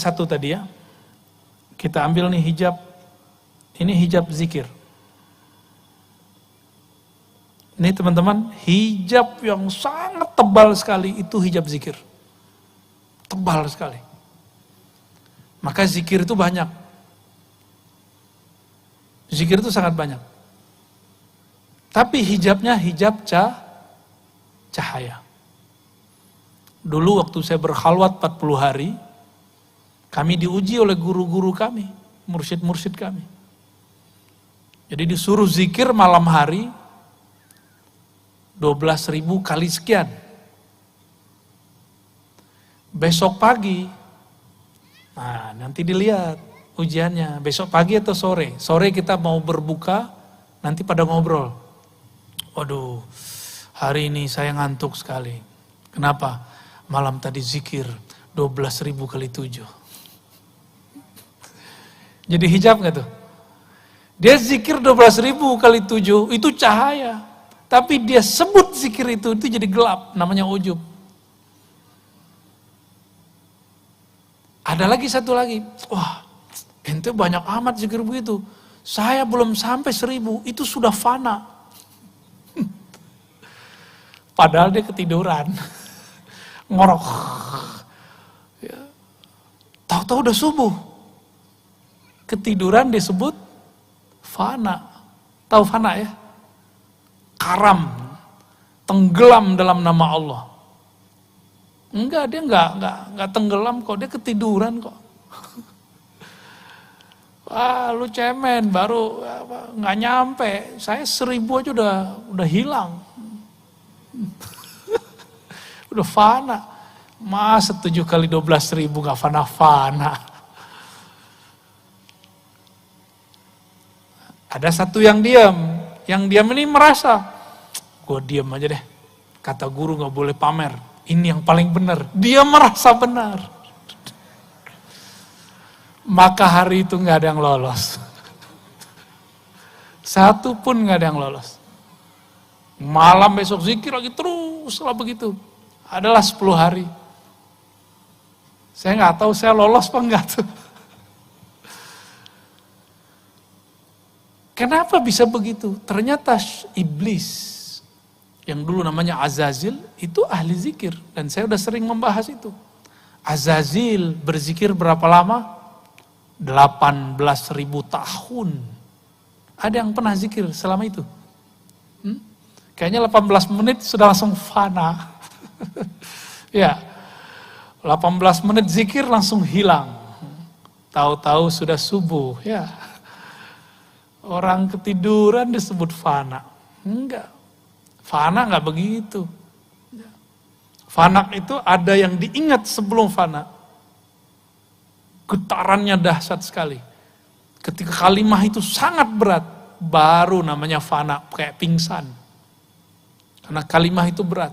satu tadi ya. Kita ambil nih hijab. Ini hijab zikir. Ini teman-teman, hijab yang sangat tebal sekali itu hijab zikir. Tebal sekali. Maka zikir itu banyak. Zikir itu sangat banyak. Tapi hijabnya hijab cahaya. Dulu waktu saya berkhalwat 40 hari, kami diuji oleh guru-guru kami, mursyid-mursyid kami. Jadi disuruh zikir malam hari, 12.000 kali sekian. Besok pagi, nah nanti dilihat ujiannya, besok pagi atau sore. Sore kita mau berbuka, nanti pada ngobrol. Waduh, hari ini saya ngantuk sekali. Kenapa? Malam tadi zikir 12.000 kali 7. Jadi hijab gak tuh? Dia zikir 12.000 kali 7, itu cahaya. Tapi dia sebut zikir itu jadi gelap, namanya ujub. Ada lagi satu lagi, wah ente banyak amat zikir begitu. Saya belum sampai 1.000, itu sudah fana. Padahal dia ketiduran. Ngorok. Ya. Tahu-tahu udah subuh. Ketiduran disebut fana. Tahu fana ya? Karam. Tenggelam dalam nama Allah. Enggak, dia enggak tenggelam kok, dia ketiduran kok. Wah, lu cemen, baru nggak nyampe. Saya 1.000 aja udah hilang. Udah fana. Masa 7 kali 12.000 gak fana-fana. Ada satu yang diam. Yang diam ini merasa, gue diam aja deh. Kata guru gak boleh pamer. Ini yang paling benar. Dia merasa benar. Maka hari itu gak ada yang lolos. Satu pun gak ada yang lolos. Malam besok zikir lagi terus lah begitu. Adalah 10 hari. Saya nggak tahu saya lolos apa enggak tuh. Kenapa bisa begitu? Ternyata iblis yang dulu namanya Azazil itu ahli zikir dan saya udah sering membahas itu. Azazil berzikir berapa lama? 18.000 tahun. Ada yang pernah zikir selama itu? Kayaknya 18 menit sudah langsung fana. Ya, 18 menit zikir langsung hilang. Tahu-tahu sudah subuh. Ya, orang ketiduran disebut fana. Enggak, fana enggak begitu. Fana itu ada yang diingat sebelum fana. Getarannya dahsyat sekali. Ketika kalimah itu sangat berat, baru namanya fana, kayak pingsan. Karena kalimah itu berat.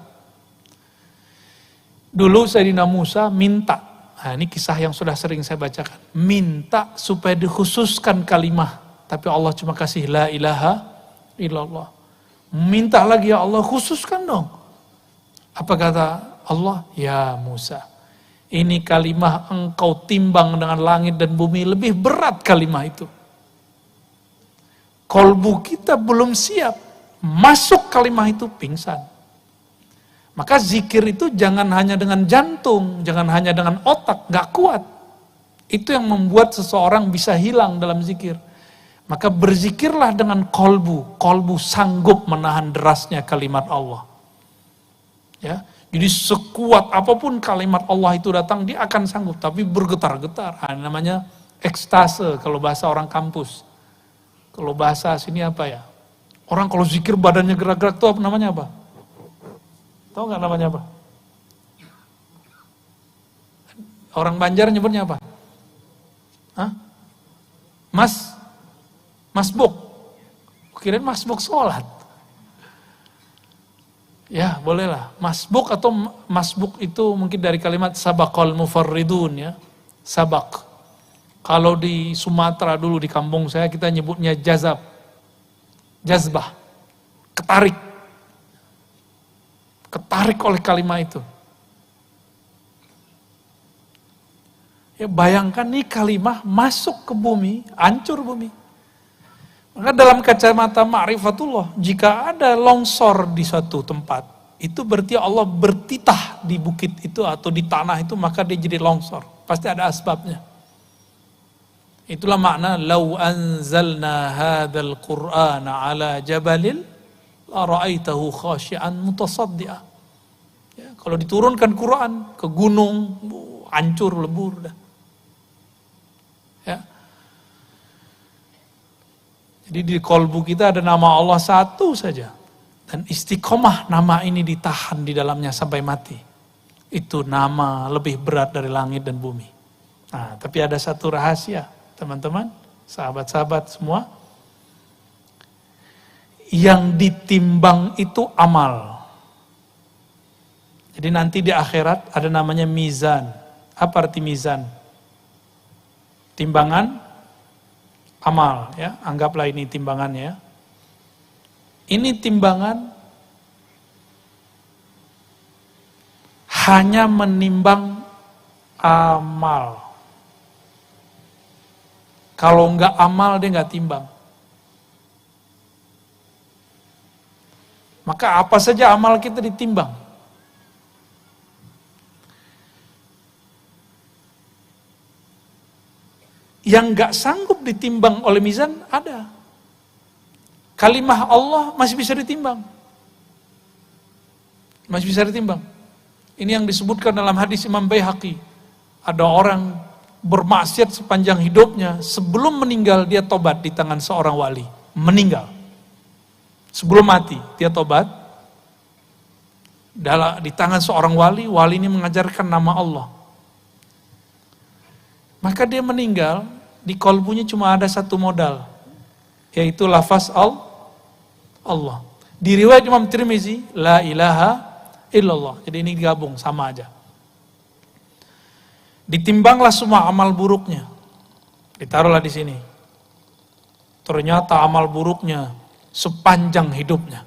Dulu Sayyidina Musa minta, nah ini kisah yang sudah sering saya bacakan, minta supaya dikhususkan kalimah, tapi Allah cuma kasih la ilaha illallah. Minta lagi, ya Allah khususkan dong. Apa kata Allah? Ya Musa, ini kalimah engkau timbang dengan langit dan bumi, lebih berat kalimah itu. Kolbu kita belum siap, masuk kalimah itu pingsan. Maka zikir itu jangan hanya dengan jantung, jangan hanya dengan otak, gak kuat. Itu yang membuat seseorang bisa hilang dalam zikir. Maka berzikirlah dengan kolbu sanggup menahan derasnya kalimat Allah. Ya, jadi sekuat apapun kalimat Allah itu datang, dia akan sanggup, tapi bergetar-getar. Nah, namanya ekstase kalau bahasa orang kampus. Kalau bahasa sini apa ya? Orang kalau zikir badannya gerak-gerak itu namanya apa? Tahu nggak namanya apa? Orang Banjar nyebutnya apa? Hah? Masbuk. Kirain masbuk sholat. Ya, bolehlah. Masbuk atau masbuk itu mungkin dari kalimat sabaqal mufarridun ya. Sabak. Kalau di Sumatera dulu di kampung saya kita nyebutnya jazbah. Ketarik oleh kalimat itu. Ya, bayangkan nih kalimah masuk ke bumi, hancur bumi. Maka dalam kacamata ma'rifatullah, jika ada longsor di suatu tempat, itu berarti Allah bertitah di bukit itu atau di tanah itu, maka dia jadi longsor. Pasti ada asbabnya. Itulah makna lau anzalna hadzal qur'ana ala jabalil la ra'aitahu khashi'an mutasaddi'a. Ya, kalau diturunkan Quran ke gunung, hancur lebur dah. Ya. Jadi di kolbu kita ada nama Allah satu saja. Dan istiqomah nama ini ditahan di dalamnya sampai mati. Itu nama lebih berat dari langit dan bumi. Nah, tapi ada satu rahasia, teman-teman, sahabat-sahabat semua. Yang ditimbang itu amal. Jadi nanti di akhirat ada namanya mizan. Apa arti mizan? Timbangan amal, ya. Anggaplah ini timbangannya. Ini timbangan hanya menimbang amal. Kalau enggak amal dia enggak timbang. Maka apa saja amal kita ditimbang. Yang enggak sanggup ditimbang oleh mizan ada. Kalimah Allah masih bisa ditimbang. Masih bisa ditimbang. Ini yang disebutkan dalam hadis Imam Baihaqi. Ada orang bermaksiat sepanjang hidupnya, sebelum meninggal dia tobat di tangan seorang wali. Meninggal. Sebelum mati, dia tobat. Di tangan seorang wali ini mengajarkan nama Allah. Maka dia meninggal, di kolbunya cuma ada satu modal. Yaitu lafaz Allah. Di riwayat Imam Tirmizi, la ilaha illallah. Jadi ini digabung, sama aja. Ditimbanglah semua amal buruknya. Ditaruhlah di sini. Ternyata amal buruknya sepanjang hidupnya.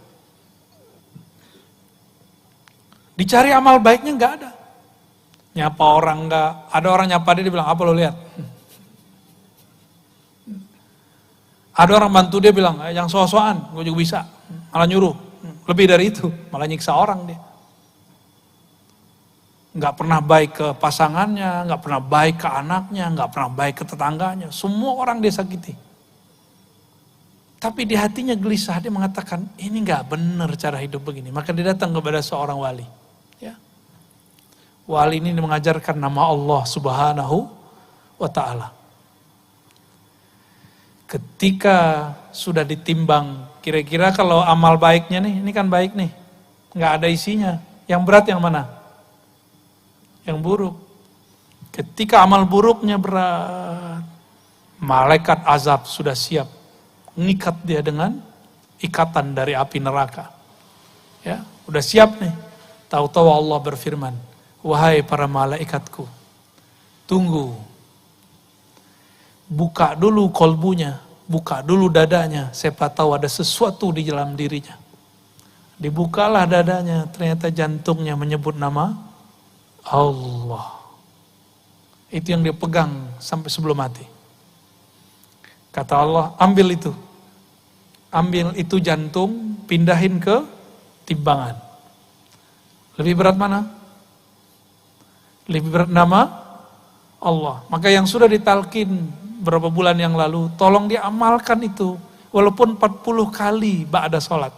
Dicari amal baiknya enggak ada. Nyapa orang enggak, ada orang nyapa dia bilang, apa lo lihat? Ada orang bantu dia bilang, yang so-soan, gue juga bisa. Malah nyuruh, lebih dari itu, malah nyiksa orang dia. Nggak pernah baik ke pasangannya, nggak pernah baik ke anaknya, nggak pernah baik ke tetangganya. Semua orang dia sakiti. Tapi di hatinya gelisah, dia mengatakan, ini nggak benar cara hidup begini. Maka dia datang kepada seorang wali. Ya. Wali ini mengajarkan nama Allah Subhanahu wa Ta'ala. Ketika sudah ditimbang, kira-kira kalau amal baiknya nih, ini kan baik nih, nggak ada isinya. Yang berat yang mana? Yang buruk. Ketika amal buruknya berat, malaikat azab sudah siap mengikat dia dengan ikatan dari api neraka. Ya, udah siap nih. Tahu-tahu Allah berfirman, wahai para malaikatku, tunggu. Buka dulu kolbunya, buka dulu dadanya, siapa tahu ada sesuatu di dalam dirinya. Dibukalah dadanya, ternyata jantungnya menyebut nama Allah. Itu yang dia pegang sampai sebelum mati. Kata Allah, ambil itu. Ambil itu jantung, pindahin ke timbangan. Lebih berat mana? Lebih berat nama Allah. Maka yang sudah ditalkin berapa bulan yang lalu, tolong diamalkan itu. Walaupun 40 kali ba'da sholat.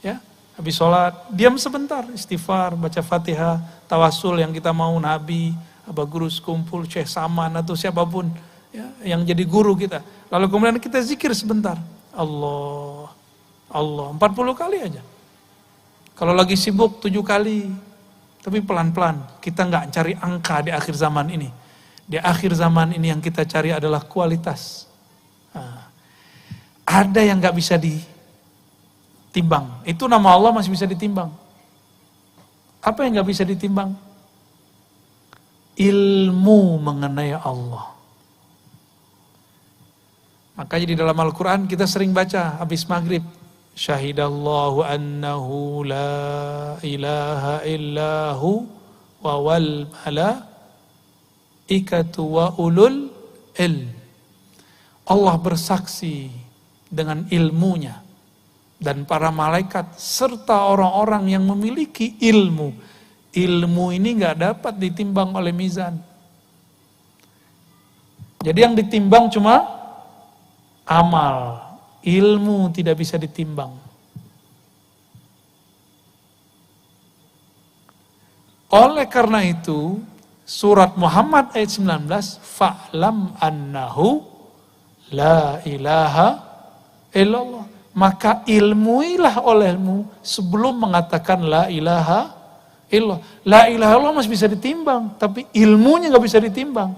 Ya, habis sholat, diam sebentar, istighfar, baca Fatihah, tawasul yang kita mau, Nabi, Abah Guru Sekumpul, Syekh Saman, atau siapapun ya, yang jadi guru kita. Lalu kemudian kita zikir sebentar. Allah, Allah, 40 kali aja. Kalau lagi sibuk 7 kali. Tapi pelan-pelan, kita nggak cari angka di akhir zaman ini. Di akhir zaman ini yang kita cari adalah kualitas. Nah, ada yang nggak bisa ditimbang. Itu nama Allah masih bisa ditimbang. Apa yang nggak bisa ditimbang? Ilmu mengenai Allah. Makanya di dalam Al-Quran kita sering baca habis maghrib. Syahidallahu annahu la ilaha illahu wa wal malaikatu wa ulul ilm. Allah bersaksi dengan ilmunya dan para malaikat serta orang-orang yang memiliki ilmu. Ilmu ini nggak dapat ditimbang oleh mizan. Jadi yang ditimbang cuma amal, ilmu tidak bisa ditimbang. Oleh karena itu, surat Muhammad ayat 19, fa'lam annahu la ilaha illallah. Maka ilmuilah olehmu sebelum mengatakan la ilaha illallah. La ilaha illallah masih bisa ditimbang, tapi ilmunya nggak bisa ditimbang.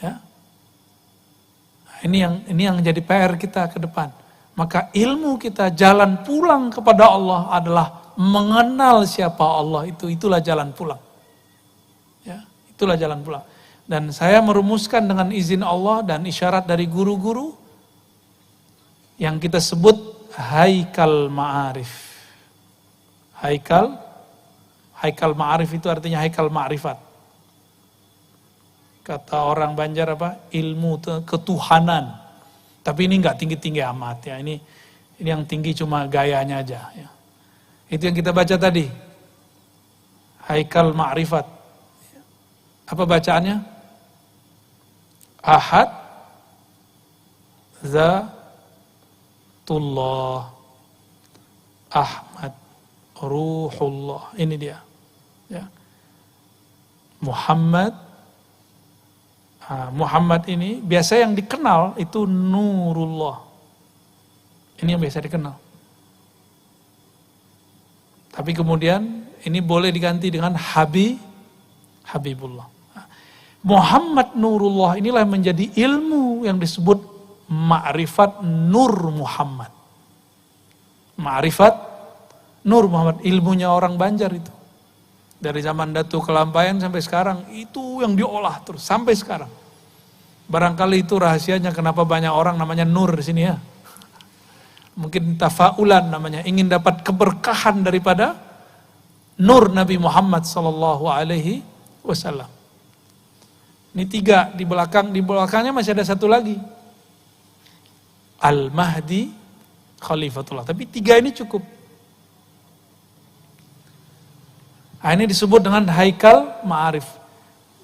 Ya. Ini yang jadi PR kita ke depan. Maka ilmu kita, jalan pulang kepada Allah adalah mengenal siapa Allah itu. Itulah jalan pulang. Ya, itulah jalan pulang. Dan saya merumuskan dengan izin Allah dan isyarat dari guru-guru yang kita sebut haikal ma'arif. Haikal ma'arif itu artinya haikal ma'rifat. Kata orang Banjar apa? Ilmu ketuhanan. Tapi ini enggak tinggi-tinggi amat ya. Ini yang tinggi cuma gayanya aja ya. Itu yang kita baca tadi. Haikal ma'rifat. Apa bacaannya? Ahad Zatullah Ahmad Ruhullah. Ini dia. Ya. Muhammad ini biasa yang dikenal itu Nurullah. Ini yang biasa dikenal. Tapi kemudian ini boleh diganti dengan Habibullah. Muhammad Nurullah inilah yang menjadi ilmu yang disebut ma'rifat Nur Muhammad. Ma'rifat Nur Muhammad, ilmunya orang Banjar itu. Dari zaman Datu Kelampaian sampai sekarang, itu yang diolah terus, sampai sekarang. Barangkali itu rahasianya kenapa banyak orang namanya Nur di sini ya. Mungkin tafaulan namanya, ingin dapat keberkahan daripada Nur Nabi Muhammad sallallahu alaihi wasallam. Ini 3 di belakangnya masih ada 1 lagi. Al-Mahdi Khalifatullah. Tapi 3 ini cukup. Nah, ini disebut dengan haikal ma'arif.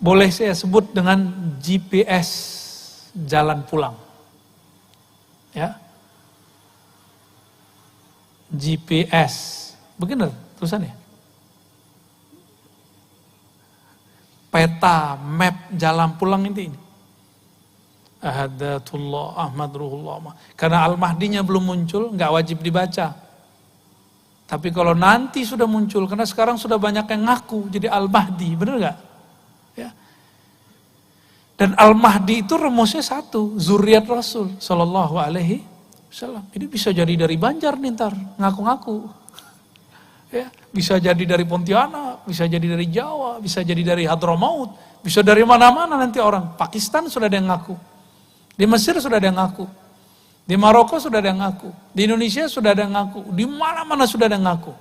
Boleh saya sebut dengan GPS jalan pulang. Ya. GPS. Benar tulisannya? Peta, map jalan pulang ini. Ahadatullah, Ahmad Ruhullah. Karena Al-Mahdinya belum muncul, nggak wajib dibaca. Tapi kalau nanti sudah muncul, karena sekarang sudah banyak yang ngaku jadi Al-Mahdi, benar nggak? Ya. Dan Al-Mahdi itu rumusnya 1, zuriat Rasul Sallallahu Alaihi Wasallam. Ini bisa jadi dari Banjar nih ntar, ngaku-ngaku. Ya, bisa jadi dari Pontianak, bisa jadi dari Jawa, bisa jadi dari Hadramaut, bisa dari mana-mana nanti orang. Pakistan sudah ada yang ngaku, di Mesir sudah ada yang ngaku. Di Maroko sudah ada yang ngaku, di Indonesia sudah ada yang ngaku, di mana-mana sudah ada yang ngaku.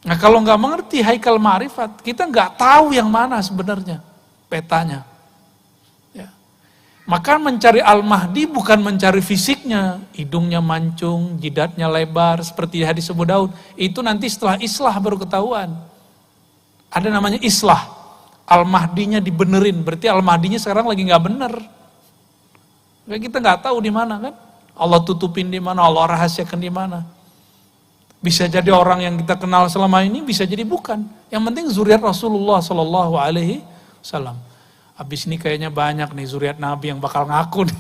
Nah kalau nggak mengerti haikal ma'rifat, kita nggak tahu yang mana sebenarnya petanya. Ya. Maka mencari Al-Mahdi bukan mencari fisiknya, hidungnya mancung, jidatnya lebar, seperti hadis Abu Daud. Itu nanti setelah islah baru ketahuan. Ada namanya islah, Al-Mahdinya dibenerin, berarti Al-Mahdinya sekarang lagi nggak bener. Kita nggak tahu di mana kan, Allah tutupin di mana, Allah rahasiakan di mana. Bisa jadi orang yang kita kenal selama ini, bisa jadi bukan. Yang penting zuriat Rasulullah Sallallahu Alaihi Wasallam. Habis ini kayaknya banyak nih zuriat Nabi yang bakal ngaku nih.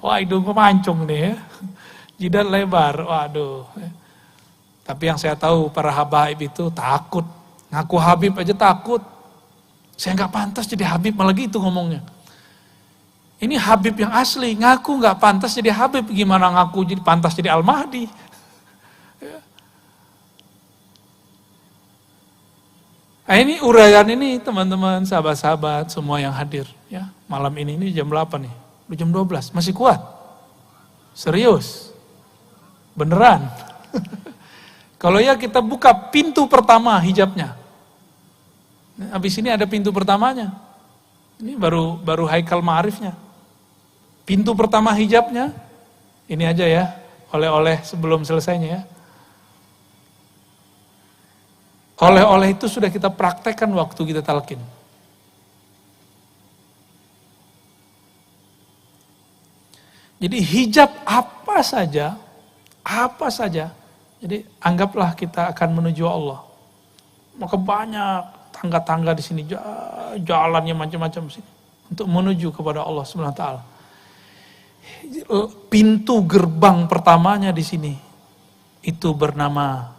Wah hidung mancung nih ya, jidat lebar, waduh. Tapi yang saya tahu para habaib itu takut, ngaku Habib aja takut. Saya nggak pantas jadi Habib, malah gitu ngomongnya. Ini Habib yang asli, ngaku nggak pantas jadi Habib, gimana ngaku jadi pantas jadi Al-Mahdi? Ya. Nah ini uraian ini teman-teman, sahabat-sahabat semua yang hadir. Ya, malam ini jam 8 nih, udah jam 12, masih kuat? Serius? Beneran? Kalau ya kita buka pintu pertama hijabnya. Habis ini ada pintu pertamanya. Ini baru haikal ma'arifnya. Pintu pertama hijabnya, ini aja ya, oleh-oleh sebelum selesainya ya. Oleh-oleh itu sudah kita praktekkan waktu kita talqin. Jadi hijab apa saja, jadi anggaplah kita akan menuju Allah. Maka banyak tangga-tangga di sini, jalannya macam-macam sini untuk menuju kepada Allah Subhanahu wa taala. Pintu gerbang pertamanya di sini itu bernama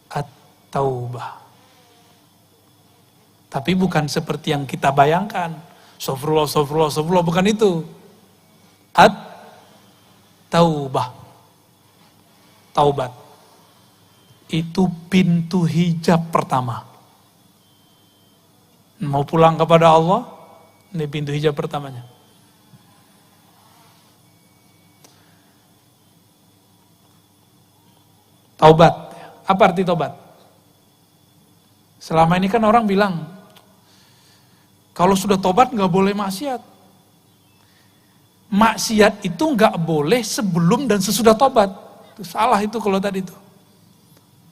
At-Taubah. Tapi bukan seperti yang kita bayangkan. Astagfirullah, bukan itu. At-Taubah. Taubat. Itu pintu hijab pertama. Mau pulang kepada Allah, ini pintu hijab pertamanya. Taubat. Apa arti taubat? Selama ini kan orang bilang, kalau sudah taubat nggak boleh maksiat. Maksiat itu nggak boleh sebelum dan sesudah taubat. Salah itu kalau tadi itu.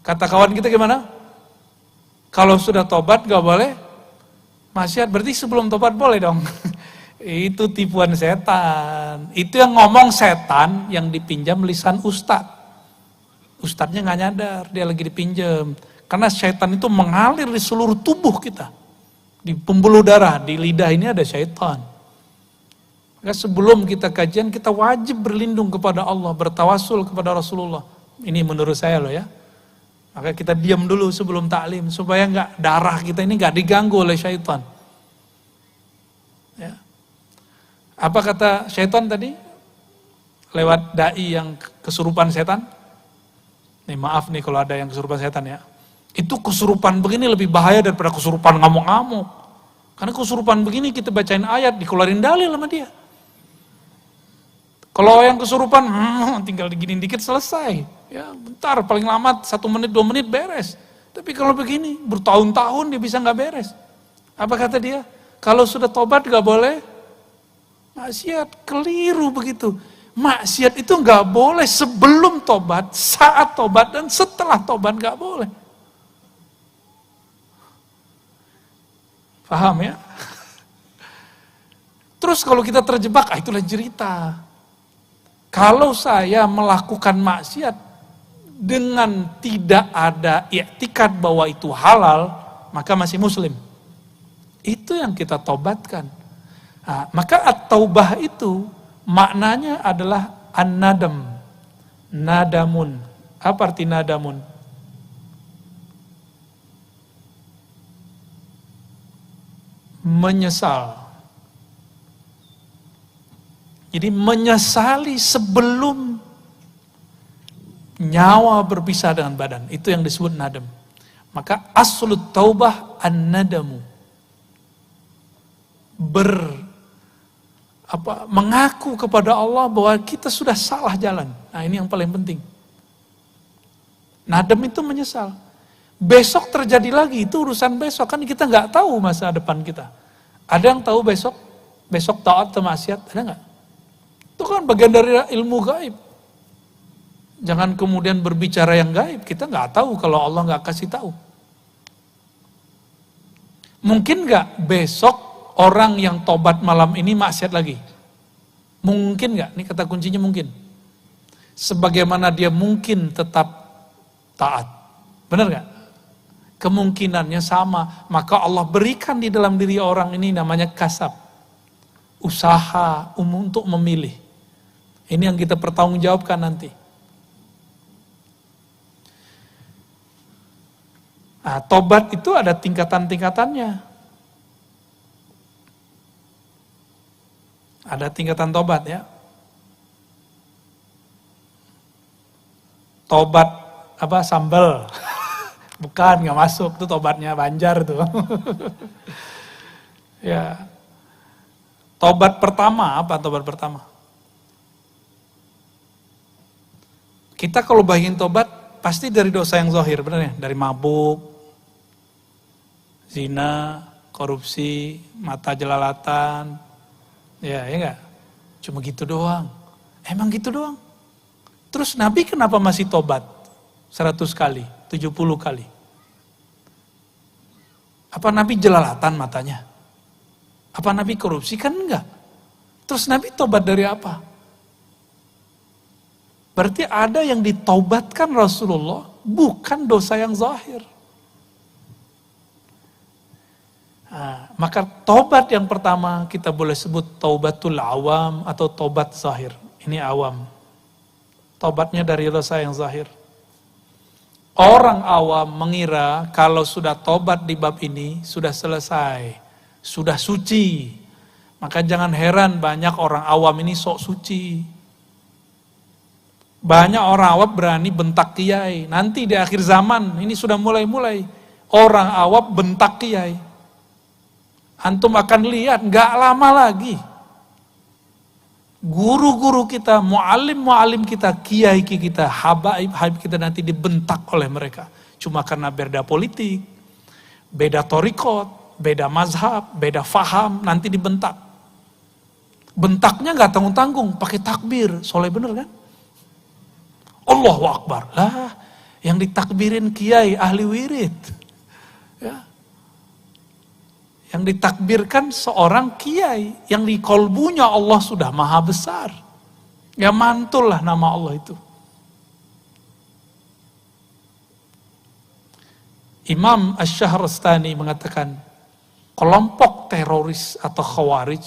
Kata kawan kita gimana? Kalau sudah taubat nggak boleh maksiat, berarti sebelum taubat boleh dong. Itu tipuan setan. Itu yang ngomong setan yang dipinjam lisan ustadz. Ustadznya nggak nyadar, dia lagi dipinjam. Karena setan itu mengalir di seluruh tubuh kita. Di pembuluh darah, di lidah ini ada setan. Maka sebelum kita kajian, kita wajib berlindung kepada Allah, bertawasul kepada Rasulullah. Ini menurut saya loh ya. Maka kita diam dulu sebelum taklim, supaya nggak darah kita ini nggak diganggu oleh syaitan. Ya. Apa kata syaitan tadi? Lewat dai yang kesurupan setan? Nih maaf nih kalau ada yang kesurupan setan ya. Itu kesurupan begini lebih bahaya daripada kesurupan ngamuk-ngamuk. Karena kesurupan begini kita bacain ayat, dikeluarin dalil sama dia. Kalau yang kesurupan, tinggal diginin dikit selesai. Ya bentar, paling lama 1 menit, 2 menit beres. Tapi kalau begini, bertahun-tahun dia bisa nggak beres. Apa kata dia? Kalau sudah tobat nggak boleh maksiat, keliru begitu. Maksiat itu nggak boleh sebelum tobat, saat tobat, dan setelah tobat nggak boleh. Paham ya? Terus kalau kita terjebak, itulah cerita. Kalau saya melakukan maksiat dengan tidak ada i'tikad bahwa itu halal, maka masih muslim. Itu yang kita tobatkan. Nah, maka at-taubah itu maknanya adalah an-nadam. Nadamun. Apa arti nadamun? Menyesal. Jadi menyesali sebelum nyawa berpisah dengan badan. Itu yang disebut nadam. Maka aslut taubah an-nadamu. Mengaku kepada Allah bahwa kita sudah salah jalan. Nah ini yang paling penting. Nadam itu menyesal. Besok terjadi lagi, itu urusan besok. Kan kita nggak tahu masa depan kita. Ada yang tahu besok taat atau maksiat, ada nggak? Itu kan bagian dari ilmu gaib. Jangan kemudian berbicara yang gaib, kita nggak tahu kalau Allah nggak kasih tahu. Mungkin nggak besok orang yang tobat malam ini maksiat lagi? Mungkin nggak? Ini kata kuncinya mungkin. Sebagaimana dia mungkin tetap taat. Benar nggak? Kemungkinannya sama. Maka Allah berikan di dalam diri orang ini namanya kasab. Usaha untuk memilih. Ini yang kita pertanggungjawabkan nanti. Nah, tobat itu ada tingkatan-tingkatannya. Ada tingkatan tobat ya. Tobat apa sambal. Bukan, nggak masuk tuh tobatnya Banjar tuh. Ya. Tobat pertama apa tobat pertama? Kita kalau bagian tobat pasti dari dosa yang zahir, benar ya? Dari mabuk, zina, korupsi, mata jelalatan, ya enggak? Cuma gitu doang. Emang gitu doang? Terus Nabi kenapa masih tobat? 100 kali, 70 kali. Apa Nabi jelalatan matanya? Apa Nabi korupsi? Kan enggak. Terus Nabi tobat dari apa? Berarti ada yang ditaubatkan Rasulullah, bukan dosa yang zahir. Nah, maka tobat yang pertama kita boleh sebut taubatul awam atau tobat zahir. Ini awam. Tobatnya dari dosa yang zahir. Orang awam mengira kalau sudah tobat di bab ini sudah selesai, sudah suci. Maka jangan heran banyak orang awam ini sok suci. Banyak orang awam berani bentak kiai. Nanti di akhir zaman ini sudah mulai-mulai orang awam bentak kiai. Antum akan lihat gak lama lagi guru-guru kita, mu'alim kita, kiai kita, habaib kita nanti dibentak oleh mereka. Cuma karena beda politik, beda torikot, beda mazhab, beda faham, nanti dibentak. Bentaknya gak tanggung-tanggung, pakai takbir, soleh bener kan? Allahu Akbar, lah yang ditakbirin kiai ahli wirid. Ya. Yang ditakbirkan seorang kiai yang di kolbunya Allah sudah maha besar. Ya mantul lah nama Allah itu. Imam Asy-Syahrastani mengatakan, kelompok teroris atau khawarij,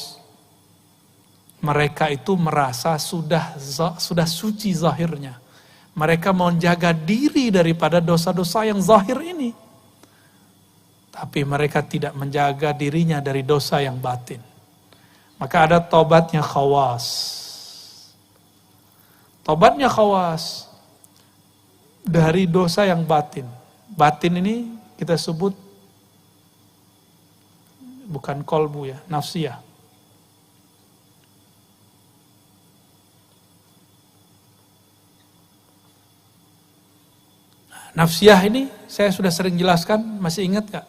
mereka itu merasa sudah suci zahirnya. Mereka menjaga diri daripada dosa-dosa yang zahir ini. Tapi mereka tidak menjaga dirinya dari dosa yang batin. Maka ada tobatnya khawas. Tobatnya khawas dari dosa yang batin. Batin ini kita sebut bukan kolbu ya, nafsiyah. Nafsiyah ini saya sudah sering jelaskan, masih ingat gak?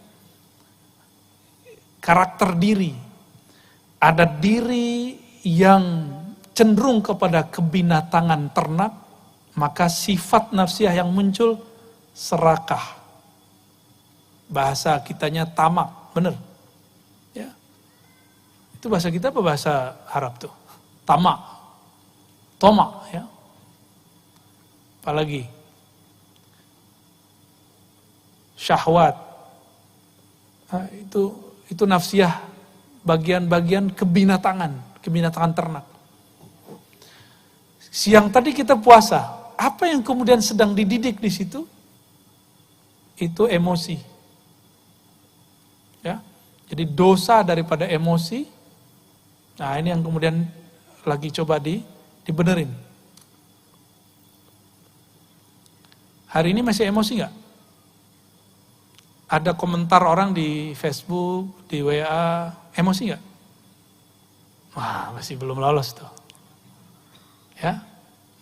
Karakter diri. Ada diri yang cenderung kepada kebinatangan ternak, maka sifat nafsiyah yang muncul serakah. Bahasa kitanya tamak, bener? Ya. Itu bahasa kita apa bahasa Arab tuh? Tamak. Tomak, ya. Apalagi? Syahwat. Nah, itu nafsiyah, bagian-bagian kebinatangan ternak. Siang tadi kita puasa, apa yang kemudian sedang dididik di situ? Itu emosi. Ya. Jadi dosa daripada emosi. Nah, ini yang kemudian lagi coba dibenerin. Hari ini masih emosi nggak? Ada komentar orang di Facebook, di WA, emosi nggak? Wah, masih belum lolos tuh. Ya,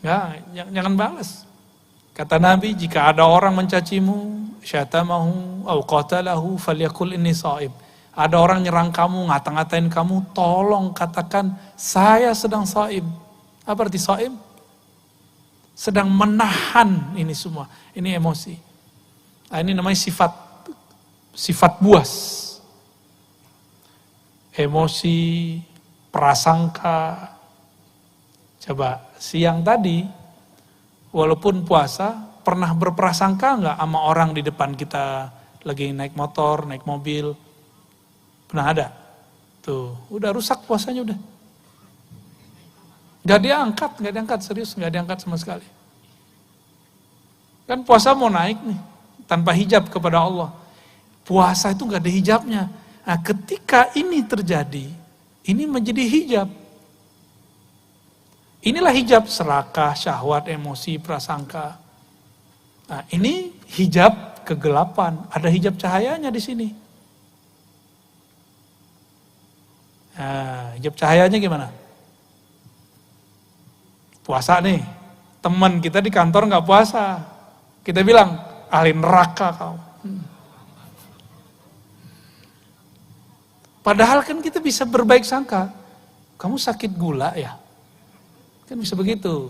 nggak, jangan balas. Kata Nabi, jika ada orang mencacimu, syatamahu, au qatalahu, falyakul inni shaib. Ada orang nyerang kamu, ngata-ngatain kamu, tolong katakan, saya sedang shaib. Apa arti shaib? Sedang menahan ini semua. Ini emosi. Nah, ini namanya sifat buas. Emosi, prasangka. Coba, siang tadi, walaupun puasa, pernah berprasangka nggak sama orang di depan kita lagi naik motor, naik mobil? Pernah ada? Tuh, udah rusak puasanya udah. Gak diangkat, serius, gak diangkat sama sekali. Kan puasa mau naik nih, tanpa hijab kepada Allah. Puasa itu gak ada hijabnya. Nah, ketika ini terjadi, ini menjadi hijab. Inilah hijab serakah, syahwat, emosi, prasangka. Nah, ini hijab kegelapan. Ada hijab cahayanya di sini. Nah, hijab cahayanya gimana? Puasa nih. Teman kita di kantor nggak puasa. Kita bilang, ahli neraka kau. Padahal kan kita bisa berbaik sangka. Kamu sakit gula ya? Kan bisa begitu.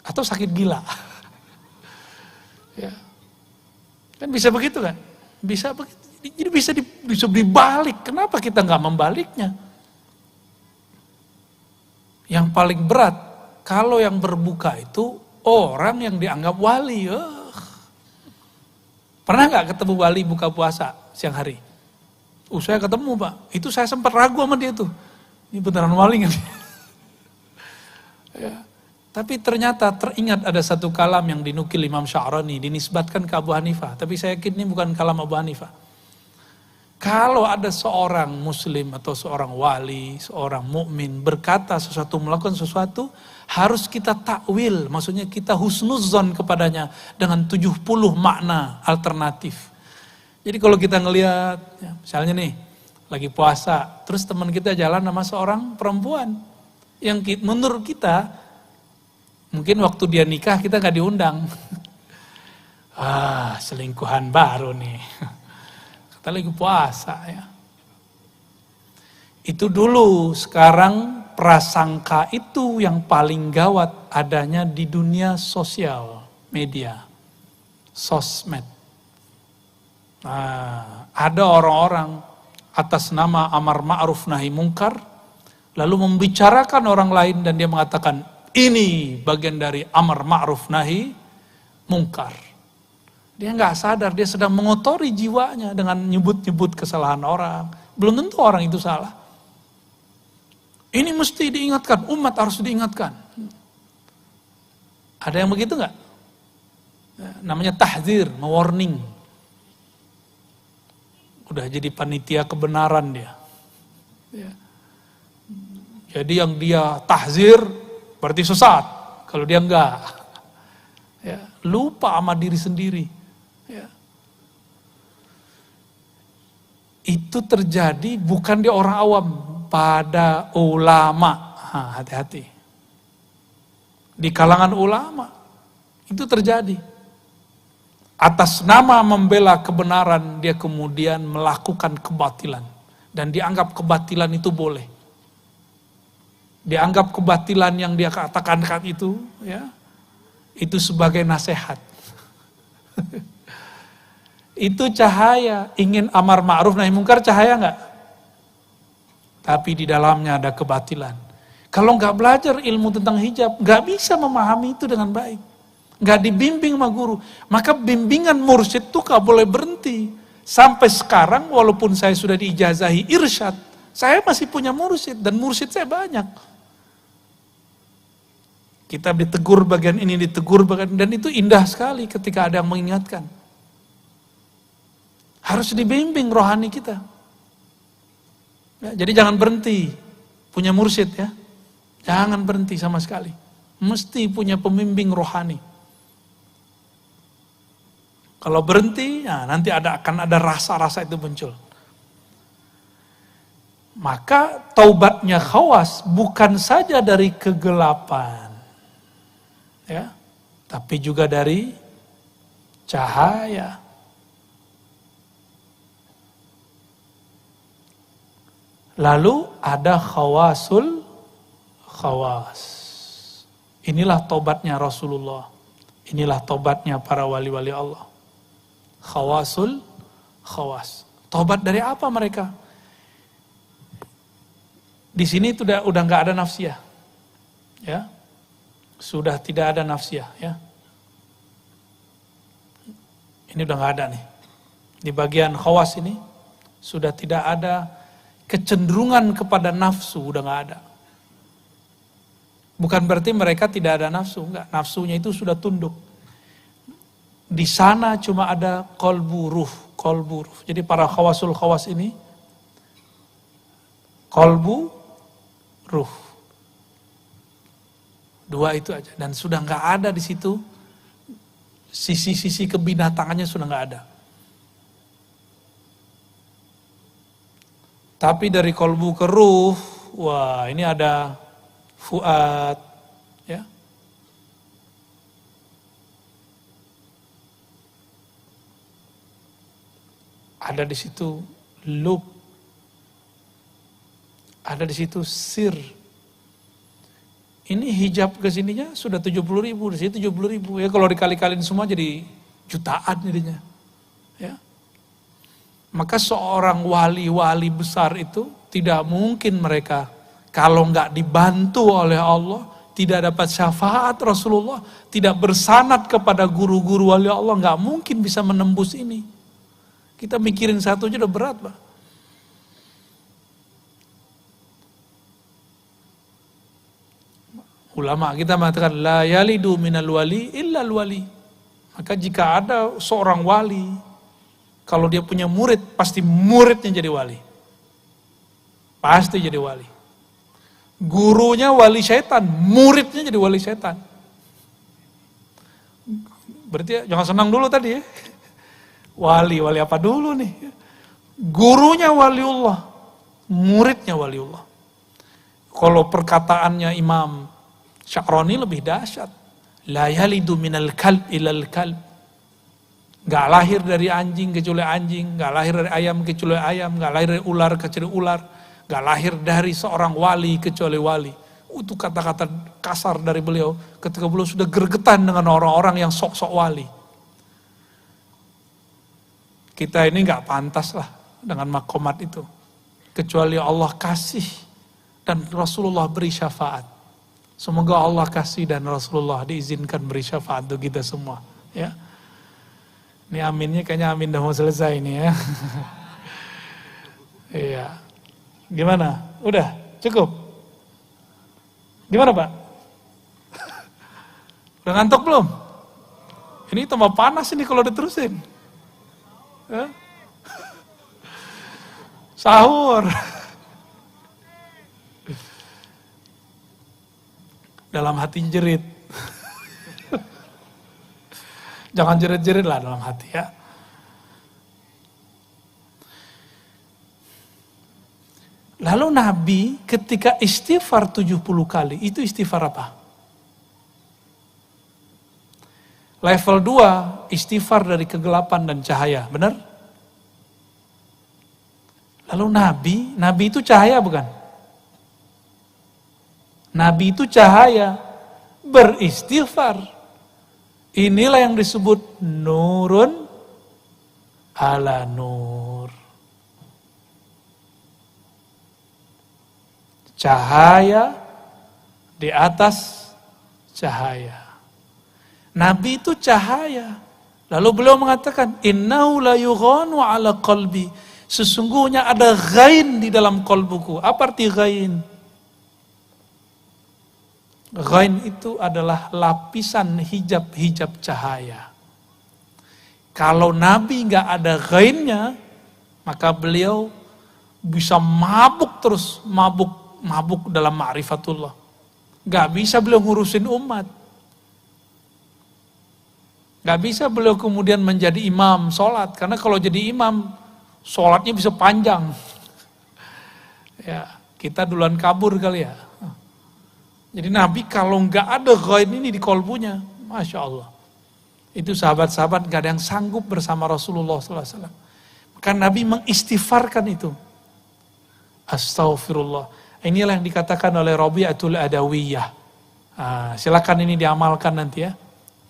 Atau sakit gila. Ya. Kan bisa begitu kan? Bisa begitu. Jadi bisa dibalik. Kenapa kita nggak membaliknya? Yang paling berat, kalau yang berbuka itu orang yang dianggap wali. Pernah nggak ketemu wali buka puasa siang hari? Saya ketemu Pak, itu saya sempat ragu sama dia tuh. Ini beneran wali nggak? Ya. Tapi ternyata teringat ada satu kalam yang dinukil Imam Sya'rani, dinisbatkan ke Abu Hanifah. Tapi saya yakin ini bukan kalam Abu Hanifah. Kalau ada seorang muslim atau seorang wali, seorang mukmin berkata sesuatu, melakukan sesuatu, harus kita takwil, maksudnya kita husnuzon kepadanya dengan 70 makna alternatif. Jadi kalau kita ngelihat, ya, misalnya nih, lagi puasa, terus teman kita jalan sama seorang perempuan, yang menurut kita, mungkin waktu dia nikah kita gak diundang. Selingkuhan baru nih. Kita lagi puasa ya. Itu dulu, sekarang prasangka itu yang paling gawat adanya di dunia sosial, media, sosmed. Ada orang-orang atas nama amar ma'ruf nahi mungkar, lalu membicarakan orang lain dan dia mengatakan, ini bagian dari amar ma'ruf nahi mungkar. Dia nggak sadar, dia sedang mengotori jiwanya dengan nyebut-nyebut kesalahan orang. Belum tentu orang itu salah. Ini mesti diingatkan, umat harus diingatkan. Ada yang begitu nggak? Namanya tahzir, mewarning. Udah jadi panitia kebenaran dia. Ya. Jadi yang dia tahzir berarti sesat. Kalau dia enggak. Ya. Lupa sama diri sendiri. Ya. Itu terjadi bukan di orang awam, pada ulama. Hati-hati. Di kalangan ulama itu terjadi. Atas nama membela kebenaran, dia kemudian melakukan kebatilan. Dan dianggap kebatilan itu boleh. Dianggap kebatilan yang dia katakan itu, ya, itu sebagai nasihat. Itu cahaya, ingin amar ma'ruf nahi mungkar, cahaya enggak? Tapi di dalamnya ada kebatilan. Kalau enggak belajar ilmu tentang hijab, enggak bisa memahami itu dengan baik. Enggak dibimbing sama guru. Maka bimbingan mursyid itu enggak boleh berhenti. Sampai sekarang walaupun saya sudah diijazahi irsyad, saya masih punya mursyid dan mursyid saya banyak. Kita ditegur bagian ini, ditegur bagian, dan itu indah sekali ketika ada yang mengingatkan. Harus dibimbing rohani kita. Ya, jadi jangan berhenti punya mursyid ya. Jangan berhenti sama sekali. Mesti punya pembimbing rohani. Kalau berhenti, ya nanti akan ada rasa-rasa itu muncul. Maka taubatnya Khawas bukan saja dari kegelapan, ya, tapi juga dari cahaya. Lalu ada khawasul khawas. Inilah taubatnya Rasulullah. Inilah taubatnya para wali-wali Allah. Khawasul khawas. Taubat dari apa mereka? Di sini udah nggak ada nafsiyah. Ya. Sudah tidak ada nafsiyah, ya. Ini udah nggak ada nih. Di bagian khawas ini sudah tidak ada kecenderungan kepada nafsu, udah nggak ada. Bukan berarti mereka tidak ada nafsu, enggak. Nafsunya itu sudah tunduk. Di sana cuma ada qalbu ruh. Jadi para khawasul khawas ini, qalbu, ruh. Dua itu aja. Dan sudah nggak ada di situ, sisi-sisi kebinatangannya sudah nggak ada. Tapi dari qalbu ke ruh, wah ini ada fuad, ya. ada di situ lub, ada di situ sir. Ini hijab ke sininya sudah 70.000, di sini 70.000. Ya kalau dikali-kalin semua jadi jutaan jadinya. Ya. Maka seorang wali-wali besar itu tidak mungkin mereka kalau nggak dibantu oleh Allah, tidak dapat syafaat Rasulullah, tidak bersanad kepada guru-guru wali Allah, nggak mungkin bisa menembus ini. Kita mikirin satu aja udah berat, Pak. Ulama kita mengatakan la yalidu minal wali illa wali. Maka jika ada seorang wali, kalau dia punya murid, pasti muridnya jadi wali. Pasti jadi wali. Gurunya wali syaitan, muridnya jadi wali syaitan. Berarti jangan senang dulu tadi ya. Wali apa dulu nih? Gurunya waliullah, muridnya waliullah. Kalau perkataannya Imam Sya'rani lebih dahsyat. La yalidu minal kalb ilal kalb. Gak lahir dari anjing kecuali anjing, gak lahir dari ayam kecuali ayam, gak lahir dari ular kecuali ular, gak lahir dari seorang wali kecuali wali. Itu kata-kata kasar dari beliau ketika beliau sudah gergetan dengan orang-orang yang sok-sok wali. Kita ini gak pantas lah dengan makomat itu. Kecuali Allah kasih dan Rasulullah beri syafaat. Semoga Allah kasih dan Rasulullah diizinkan beri syafaat untuk kita semua. Ya. Ini aminnya kayaknya amin dah mau selesai ini ya. Iya. Gimana? Udah? Cukup? Gimana Pak? Udah ngantuk belum? Ini tambah panas ini kalau diterusin. Ya? Sahur. Dalam hati jerit. Jangan jerit-jerit lah dalam hati ya. Lalu Nabi ketika istighfar 70 kali, itu istighfar apa? Level 2, istighfar dari kegelapan dan cahaya, benar? Lalu Nabi itu cahaya bukan? Nabi itu cahaya, beristighfar. Inilah yang disebut nurun ala nur. Cahaya di atas cahaya. Nabi itu cahaya. Lalu beliau mengatakan, innahu la yughanu ala qalbi. Sesungguhnya ada ghain di dalam kolbuku. Apa arti ghain? Ghain itu adalah lapisan hijab-hijab cahaya. Kalau Nabi nggak ada ghainnya, maka beliau bisa mabuk terus, mabuk dalam ma'rifatullah. Nggak bisa beliau ngurusin umat. Nggak bisa beliau kemudian menjadi imam sholat, karena kalau jadi imam, sholatnya bisa panjang. Ya, kita duluan kabur kali ya. Jadi Nabi kalau nggak ada ghain ini di kolbunya, Masya Allah. Itu sahabat-sahabat nggak ada yang sanggup bersama Rasulullah SAW. Maka Nabi mengistighfarkan itu. Astaghfirullah. Inilah yang dikatakan oleh Rabi'atul Adawiyah. Silakan ini diamalkan nanti ya.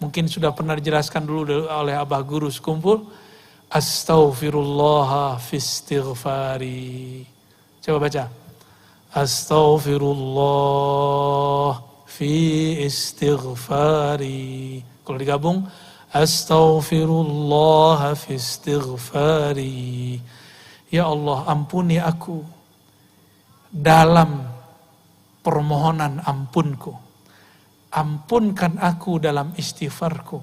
Mungkin sudah pernah dijelaskan dulu oleh Abah Guru sekumpul. Astaghfirullah fi istighfari. Coba baca. Astaghfirullah fi istighfari. Kalau digabung, astaghfirullah fi istighfari. Ya Allah, ampuni aku dalam permohonan ampunku. Ampunkan aku dalam istighfarku.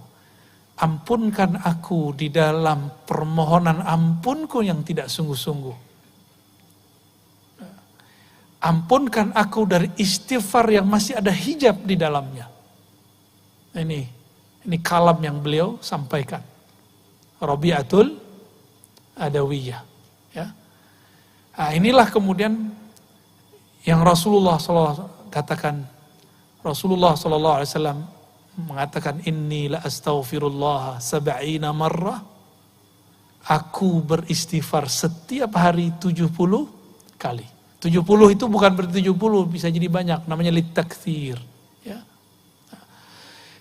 Ampunkan aku di dalam permohonan ampunku yang tidak sungguh-sungguh. Ampunkan aku dari istighfar yang masih ada hijab di dalamnya. Ini kalam yang beliau sampaikan. Rabi'atul Adawiyah. Ya. Nah, inilah kemudian yang Rasulullah SAW katakan. Rasulullah SAW mengatakan, inni la astaghfirullah sab'ina marrah. Aku beristighfar setiap hari 70 kali. 70 itu bukan berarti 70, bisa jadi banyak, namanya litakthir. Ya.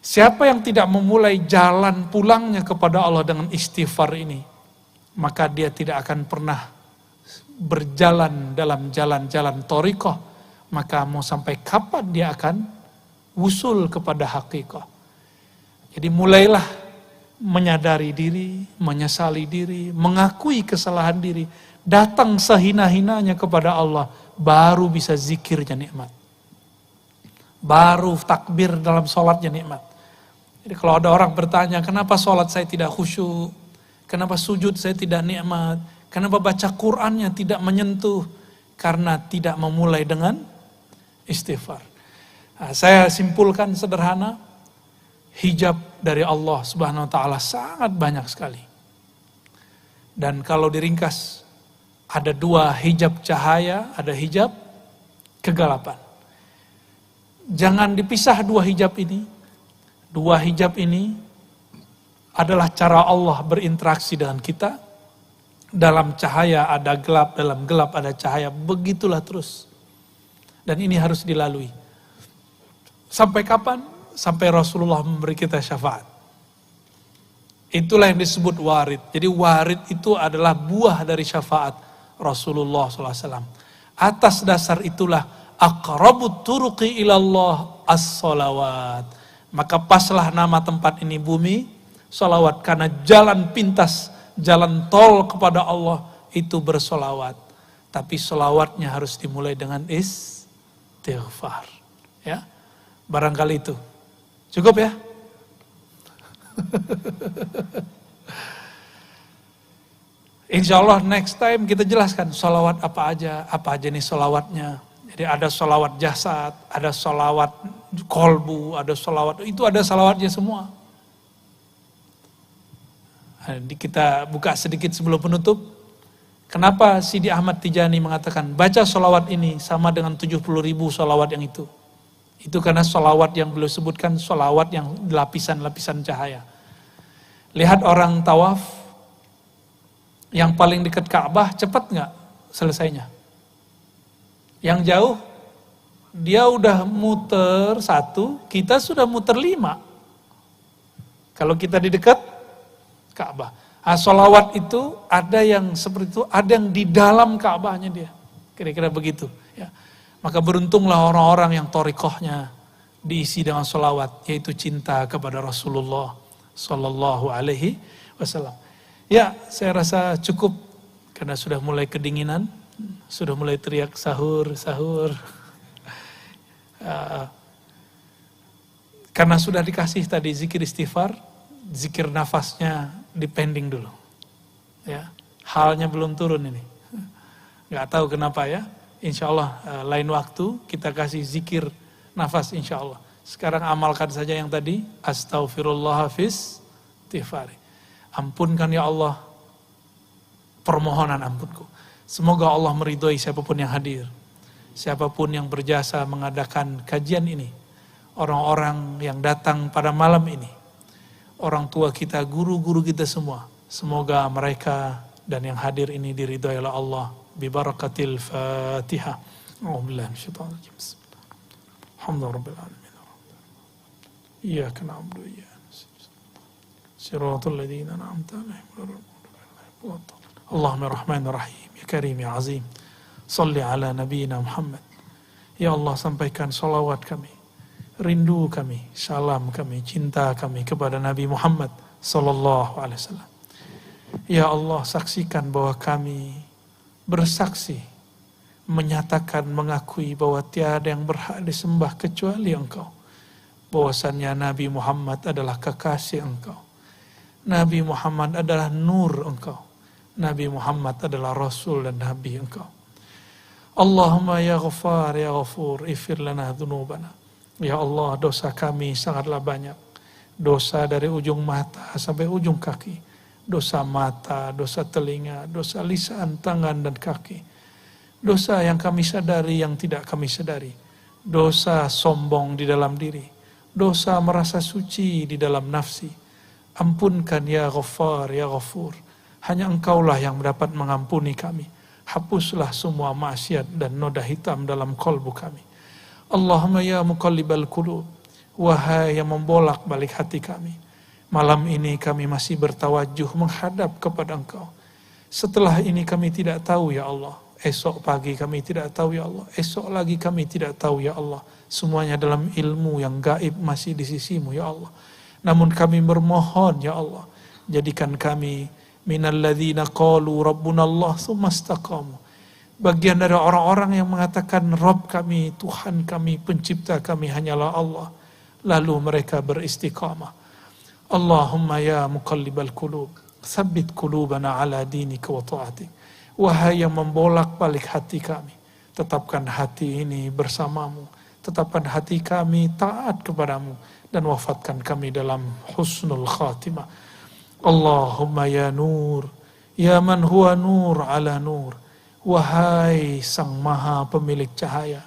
Siapa yang tidak memulai jalan pulangnya kepada Allah dengan istighfar ini, maka dia tidak akan pernah berjalan dalam jalan-jalan thariqah, maka mau sampai kapan dia akan wusul kepada haqiqah. Jadi mulailah menyadari diri, menyesali diri, mengakui kesalahan diri, datang sehina-hinanya kepada Allah, baru bisa zikirnya nikmat. Baru takbir dalam sholatnya nikmat. Jadi kalau ada orang bertanya, kenapa sholat saya tidak khusyuk? Kenapa sujud saya tidak nikmat? Kenapa baca Qur'annya tidak menyentuh? Karena tidak memulai dengan istighfar. Nah, saya simpulkan sederhana, hijab dari Allah Subhanahu wa taala sangat banyak sekali. Dan kalau diringkas, ada dua hijab cahaya, ada hijab kegelapan. Jangan dipisah dua hijab ini. Dua hijab ini adalah cara Allah berinteraksi dengan kita. Dalam cahaya ada gelap, dalam gelap ada cahaya. Begitulah terus. Dan ini harus dilalui. Sampai kapan? Sampai Rasulullah memberi kita syafaat. Itulah yang disebut warid. Jadi warid itu adalah buah dari syafaat Rasulullah SAW. Atas dasar itulah aqrabut turuqi ilallah as-salawat. Maka paslah nama tempat ini bumi salawat. Karena jalan pintas, jalan tol kepada Allah itu bersolawat. Tapi solawatnya harus dimulai dengan istighfar. Ya, barangkali itu. Cukup ya? Insya Allah next time kita jelaskan sholawat apa aja nih sholawatnya. Jadi ada sholawat jasad, ada sholawat kolbu, ada sholawat, itu ada sholawatnya semua. Nah, kita buka sedikit sebelum penutup. Kenapa Sidi Ahmad Tijani mengatakan baca sholawat ini sama dengan 70.000 sholawat yang itu. Itu karena sholawat yang beliau sebutkan sholawat yang lapisan-lapisan cahaya. Lihat orang tawaf, yang paling dekat Ka'bah cepat nggak selesainya? Yang jauh, dia udah muter 1, kita sudah muter 5. Kalau kita di dekat Ka'bah. Nah, sholawat itu ada yang seperti itu, ada yang di dalam Ka'bahnya dia. Kira-kira begitu. Ya. Maka beruntunglah orang-orang yang thariqahnya diisi dengan sholawat, yaitu cinta kepada Rasulullah Sallallahu Alaihi Wasallam. Ya, saya rasa cukup karena sudah mulai kedinginan, sudah mulai teriak sahur, sahur. Karena sudah dikasih tadi zikir istighfar, zikir nafasnya dipending dulu. Ya, halnya belum turun ini. Nggak tahu kenapa ya. Insya Allah lain waktu kita kasih zikir nafas insya Allah. Sekarang amalkan saja yang tadi. Astaghfirullah hafiz istighfar. Ampunkan ya Allah permohonan ampunku. Semoga Allah meridhoi siapapun yang hadir. Siapapun yang berjasa mengadakan kajian ini. Orang-orang yang datang pada malam ini. Orang tua kita, guru-guru kita semua. Semoga mereka dan yang hadir ini diridhoi oleh Allah. Bibarakatil Fatihah. A'udzubillahi minasyaitonir rajim. Alhamdulillahirabbil alamin. Iyyaka na'budu wa iyyaka nasta'in. Shiratal ladzina an'amta 'alaihim ghairil maghdubi 'alaihim waladdallin. Allahumma rahmanir rahim ya karim ya azim. Shalli ala nabiyyina Muhammad. Ya Allah, sampaikan salawat kami, rindu kami, salam kami, cinta kami kepada Nabi Muhammad sallallahu alaihi wasallam. Ya Allah, saksikan bahwa kami bersaksi, menyatakan, mengakui bahwa tiada yang berhak disembah kecuali Engkau. Bahwasannya Nabi Muhammad adalah kekasih Engkau. Nabi Muhammad adalah nur Engkau. Nabi Muhammad adalah Rasul dan Nabi Engkau. Allahumma ya Ghaffar ya Ghafur, ighfir lana dzunubana. Ya Allah, dosa kami sangatlah banyak. Dosa dari ujung mata sampai ujung kaki. Dosa mata, dosa telinga, dosa lisan, tangan, dan kaki. Dosa yang kami sadari, yang tidak kami sadari. Dosa sombong di dalam diri. Dosa merasa suci di dalam nafsi. Ampunkan ya Ghaffar, ya Ghafur. Hanya Engkaulah yang dapat mengampuni kami. Hapuslah semua maksiat dan noda hitam dalam kolbu kami. Allahumma ya muqallibal qulub, wahai yang membolak balik hati kami. Malam ini kami masih bertawajuh menghadap kepada Engkau. Setelah ini kami tidak tahu ya Allah. Esok pagi kami tidak tahu ya Allah. Esok lagi kami tidak tahu ya Allah. Semuanya dalam ilmu yang gaib masih di sisimu ya Allah. Namun kami bermohon ya Allah, jadikan kami minalladzina qalu rabbuna Allah tsumma istaqamu. Bagian dari orang-orang yang mengatakan Rabb kami, Tuhan kami, pencipta kami hanyalah Allah. Lalu mereka beristiqamah. Allahumma ya muqallibal qulub, tsabbit qulubana ala dinika wa ta'atik. Wahai yang membolak balik hati kami, tetapkan hati ini bersamamu. Tetapkan hati kami taat kepadamu. Dan wafatkan kami dalam husnul khatimah. Allahumma ya nur, ya man huwa nur ala nur. Wahai sang maha pemilik cahaya,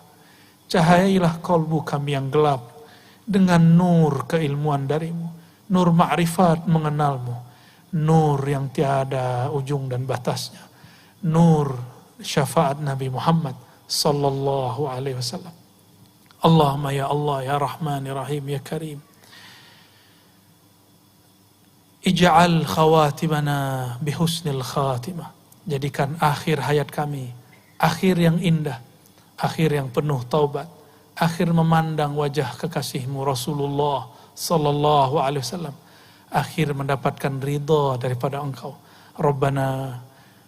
cahayailah kalbu kami yang gelap dengan nur keilmuan darimu, nur ma'rifat mengenalmu, nur yang tiada ujung dan batasnya, nur syafaat Nabi Muhammad sallallahu alaihi wasallam. Allahumma ya Allah ya Rahman ya Rahim ya Karim, ij'al khawatimana bihusnil khatimah. Jadikan akhir hayat kami akhir yang indah, akhir yang penuh taubat, akhir memandang wajah kekasihmu Rasulullah sallallahu alaihi wasallam, akhir mendapatkan ridha daripada Engkau. Rabbana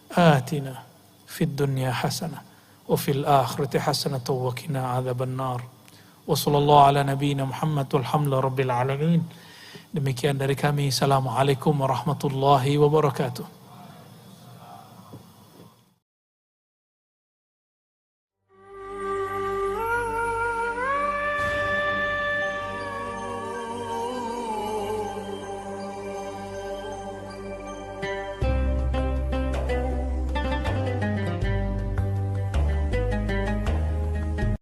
atina fid dunya hasanah wa fil akhirati hasanah wa qina adzabannar. Wa sallallahu ala nabiyyina Muhammad walhamdulillahi rabbil alamin. Demikian dari kami. Assalamualaikum warahmatullahi wabarakatuh.